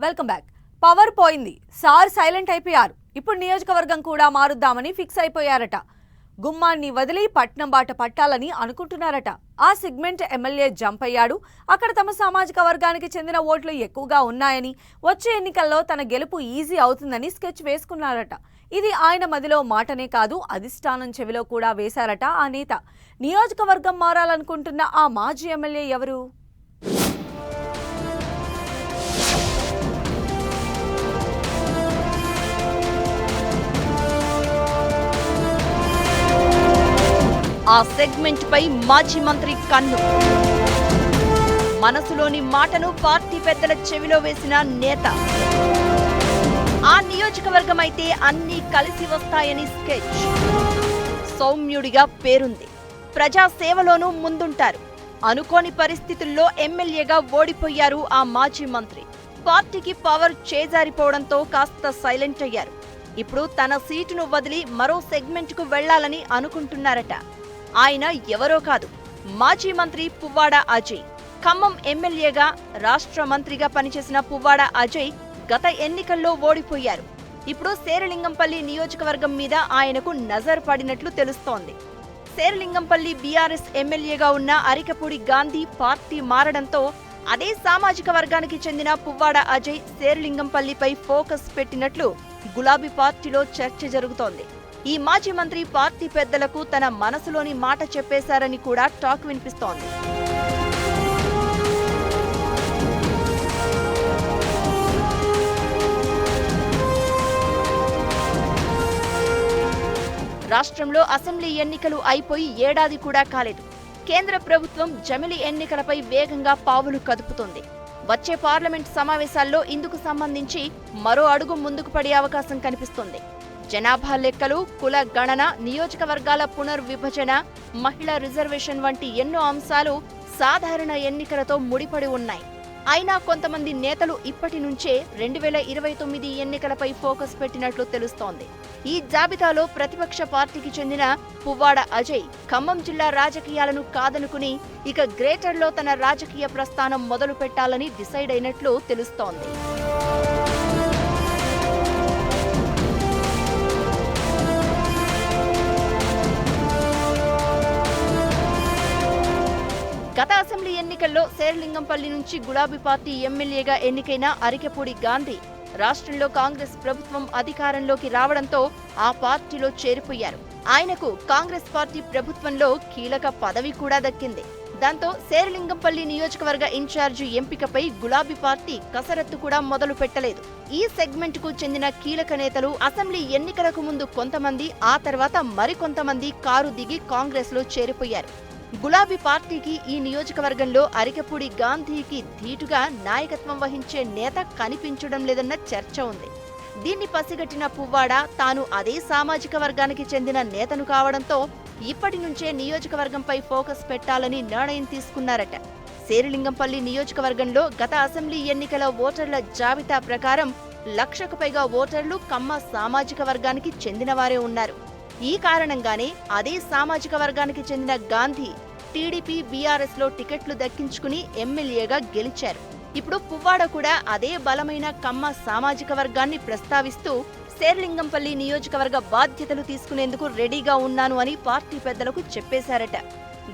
Welcome back. Power పోయింది, sir silent అయిపోయారు. ఇప్పుడు నియోజకవర్గం కూడా మారుద్దామని ఫిక్స్ అయిపోయారట. గుమ్మాన్ని వదిలి పట్నం బాట పట్టాలని అనుకుంటున్నారట. ఆ సెగ్మెంట్ ఎమ్మెల్యే జంప్ అయ్యాడు. అక్కడ తమ సామాజిక వర్గానికి చెందిన ఓట్లు ఎక్కువగా ఉన్నాయని, వచ్చే ఎన్నికల్లో తన గెలుపు ఈజీ అవుతుందని స్కెచ్ వేసుకున్నారట. ఇది ఆయన మదిలో మాటనే కాదు, అధిష్టానం చెవిలో కూడా వేశారట ఆ నేత. నియోజకవర్గం మారాలనుకుంటున్న ఆ మాజీ ఎమ్మెల్యే ఎవరు? ఆ సెగ్మెంట్ పై మాజీ మంత్రి కన్ను. మనసులోని మాటను పార్టీ పెద్దల చెవిలో వేసిన నేత. ఆ నియోజకవర్గం అయితే అన్నీ కలిసి వస్తాయని స్కెచ్. సౌమ్యుడిగా పేరుంది, ప్రజా సేవలోనూ ముందుంటారు. అనుకోని పరిస్థితుల్లో ఎమ్మెల్యేగా ఓడిపోయారు ఆ మాజీ మంత్రి. పార్టీకి పవర్ చేజారిపోవడంతో కాస్త సైలెంట్ అయ్యారు. ఇప్పుడు తన సీటును వదిలి మరో సెగ్మెంట్కు వెళ్లాలని అనుకుంటున్నారట. ఆయన ఎవరో కాదు, మాజీ మంత్రి పువ్వాడ అజయ్. ఖమ్మం ఎమ్మెల్యేగా, రాష్ట్ర మంత్రిగా పనిచేసిన పువ్వాడ అజయ్ గత ఎన్నికల్లో ఓడిపోయారు. ఇప్పుడు శేరిలింగంపల్లి నియోజకవర్గం మీద ఆయనకు నజర్ పడినట్లు తెలుస్తోంది. శేరిలింగంపల్లి బీఆర్ఎస్ ఎమ్మెల్యేగా ఉన్న అరికపూడి గాంధీ పార్టీ మారడంతో అదే సామాజిక వర్గానికి చెందిన పువ్వాడ అజయ్ శేరిలింగంపల్లిపై ఫోకస్ పెట్టినట్లు గులాబీ పార్టీలో చర్చ జరుగుతోంది. ఈ మాజీ మంత్రి పార్టీ పెద్దలకు తన మనసులోని మాట చెప్పేశారని కూడా టాక్ వినిపిస్తోంది. రాష్ట్రంలో అసెంబ్లీ ఎన్నికలు అయిపోయి ఏడాది కూడా కాలేదు. కేంద్ర ప్రభుత్వం జమిలి ఎన్నికలపై వేగంగా పావులు కదుపుతోంది. వచ్చే పార్లమెంట్ సమావేశాల్లో ఇందుకు సంబంధించి మరో అడుగు ముందుకు పడే అవకాశం కనిపిస్తోంది. జనాభా లెక్కలు, కుల గణన, నియోజకవర్గాల పునర్విభజన, మహిళా రిజర్వేషన్ వంటి ఎన్నో అంశాలు సాధారణ ఎన్నికలతో ముడిపడి ఉన్నాయి. అయినా కొంతమంది నేతలు ఇప్పటి నుంచే 2029 ఎన్నికలపై ఫోకస్ పెట్టినట్లు తెలుస్తోంది. ఈ జాబితాలో ప్రతిపక్ష పార్టీకి చెందిన పువ్వాడ అజయ్ ఖమ్మం జిల్లా రాజకీయాలను కాదనుకుని ఇక గ్రేటర్లో తన రాజకీయ ప్రస్థానం మొదలు పెట్టాలని డిసైడ్ అయినట్లు తెలుస్తోంది. గత అసెంబ్లీ ఎన్నికల్లో శేరిలింగంపల్లి నుంచి గులాబీ పార్టీ ఎమ్మెల్యేగా ఎన్నికైన అరికపూడి గాంధీ రాష్ట్రంలో కాంగ్రెస్ ప్రభుత్వం అధికారంలోకి రావడంతో ఆ పార్టీలో చేరిపోయారు. ఆయనకు కాంగ్రెస్ పార్టీ ప్రభుత్వంలో కీలక పదవి కూడా దక్కింది. దాంతో శేరిలింగంపల్లి నియోజకవర్గ ఇన్ఛార్జి ఎంపికపై గులాబీ పార్టీ కసరత్తు కూడా మొదలు పెట్టలేదు. ఈ సెగ్మెంట్ కు చెందిన కీలక నేతలు అసెంబ్లీ ఎన్నికలకు ముందు కొంతమంది, ఆ తర్వాత మరికొంతమంది కారు దిగి కాంగ్రెస్ లో చేరిపోయారు. గులాబీ పార్టీకి ఈ నియోజకవర్గంలో అరికపూడి గాంధీకి ధీటుగా నాయకత్వం వహించే నేత కనిపించడం లేదన్న చర్చ ఉంది. దీన్ని పసిగట్టిన పువ్వాడ తాను అదే సామాజిక వర్గానికి చెందిన నేతను కావడంతో ఇప్పటి నుంచే నియోజకవర్గంపై ఫోకస్ పెట్టాలని నిర్ణయం తీసుకున్నారట. శేరిలింగంపల్లి నియోజకవర్గంలో గత అసెంబ్లీ ఎన్నికల ఓటర్ల జాబితా ప్రకారం 1,00,000కు పైగా ఓటర్లు కమ్మ సామాజిక వర్గానికి చెందినవారే ఉన్నారు. ఈ కారణంగానే అదే సామాజిక వర్గానికి చెందిన గాంధీ టీడీపీ, బీఆర్ఎస్ లో టికెట్లు దక్కించుకుని ఎమ్మెల్యేగా గెలిచారు. ఇప్పుడు పువ్వాడ కూడా అదే బలమైన కమ్మ సామాజిక వర్గాన్ని ప్రస్తావిస్తూ శేరిలింగంపల్లి నియోజకవర్గ బాధ్యతలు తీసుకునేందుకు రెడీగా ఉన్నాను అని పార్టీ పెద్దలకు చెప్పేశారట.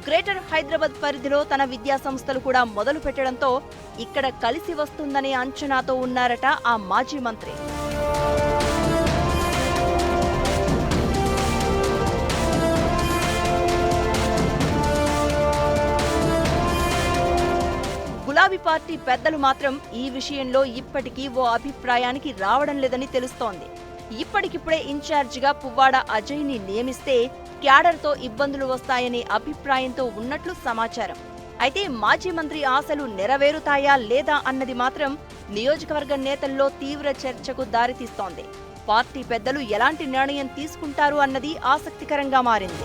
గ్రేటర్ హైదరాబాద్ పరిధిలో తన విద్యా సంస్థలు కూడా మొదలు పెట్టడంతో ఇక్కడ కలిసి వస్తుందనే అంచనాతో ఉన్నారట ఆ మాజీ మంత్రి. గులాబీ పార్టీ పెద్దలు మాత్రం ఈ విషయంలో ఇప్పటికీ ఓ అభిప్రాయానికి రావడం లేదని తెలుస్తోంది. ఇప్పటికిప్పుడే ఇన్ఛార్జిగా పువ్వాడ అజయ్ ని నియమిస్తే క్యాడర్తో ఇబ్బందులు వస్తాయనే అభిప్రాయంతో ఉన్నట్లు సమాచారం. అయితే మాజీ మంత్రి ఆశలు నెరవేరుతాయా లేదా అన్నది మాత్రం నియోజకవర్గ నేతల్లో తీవ్ర చర్చకు దారితీస్తోంది. పార్టీ పెద్దలు ఎలాంటి నిర్ణయం తీసుకుంటారు అన్నది ఆసక్తికరంగా మారింది.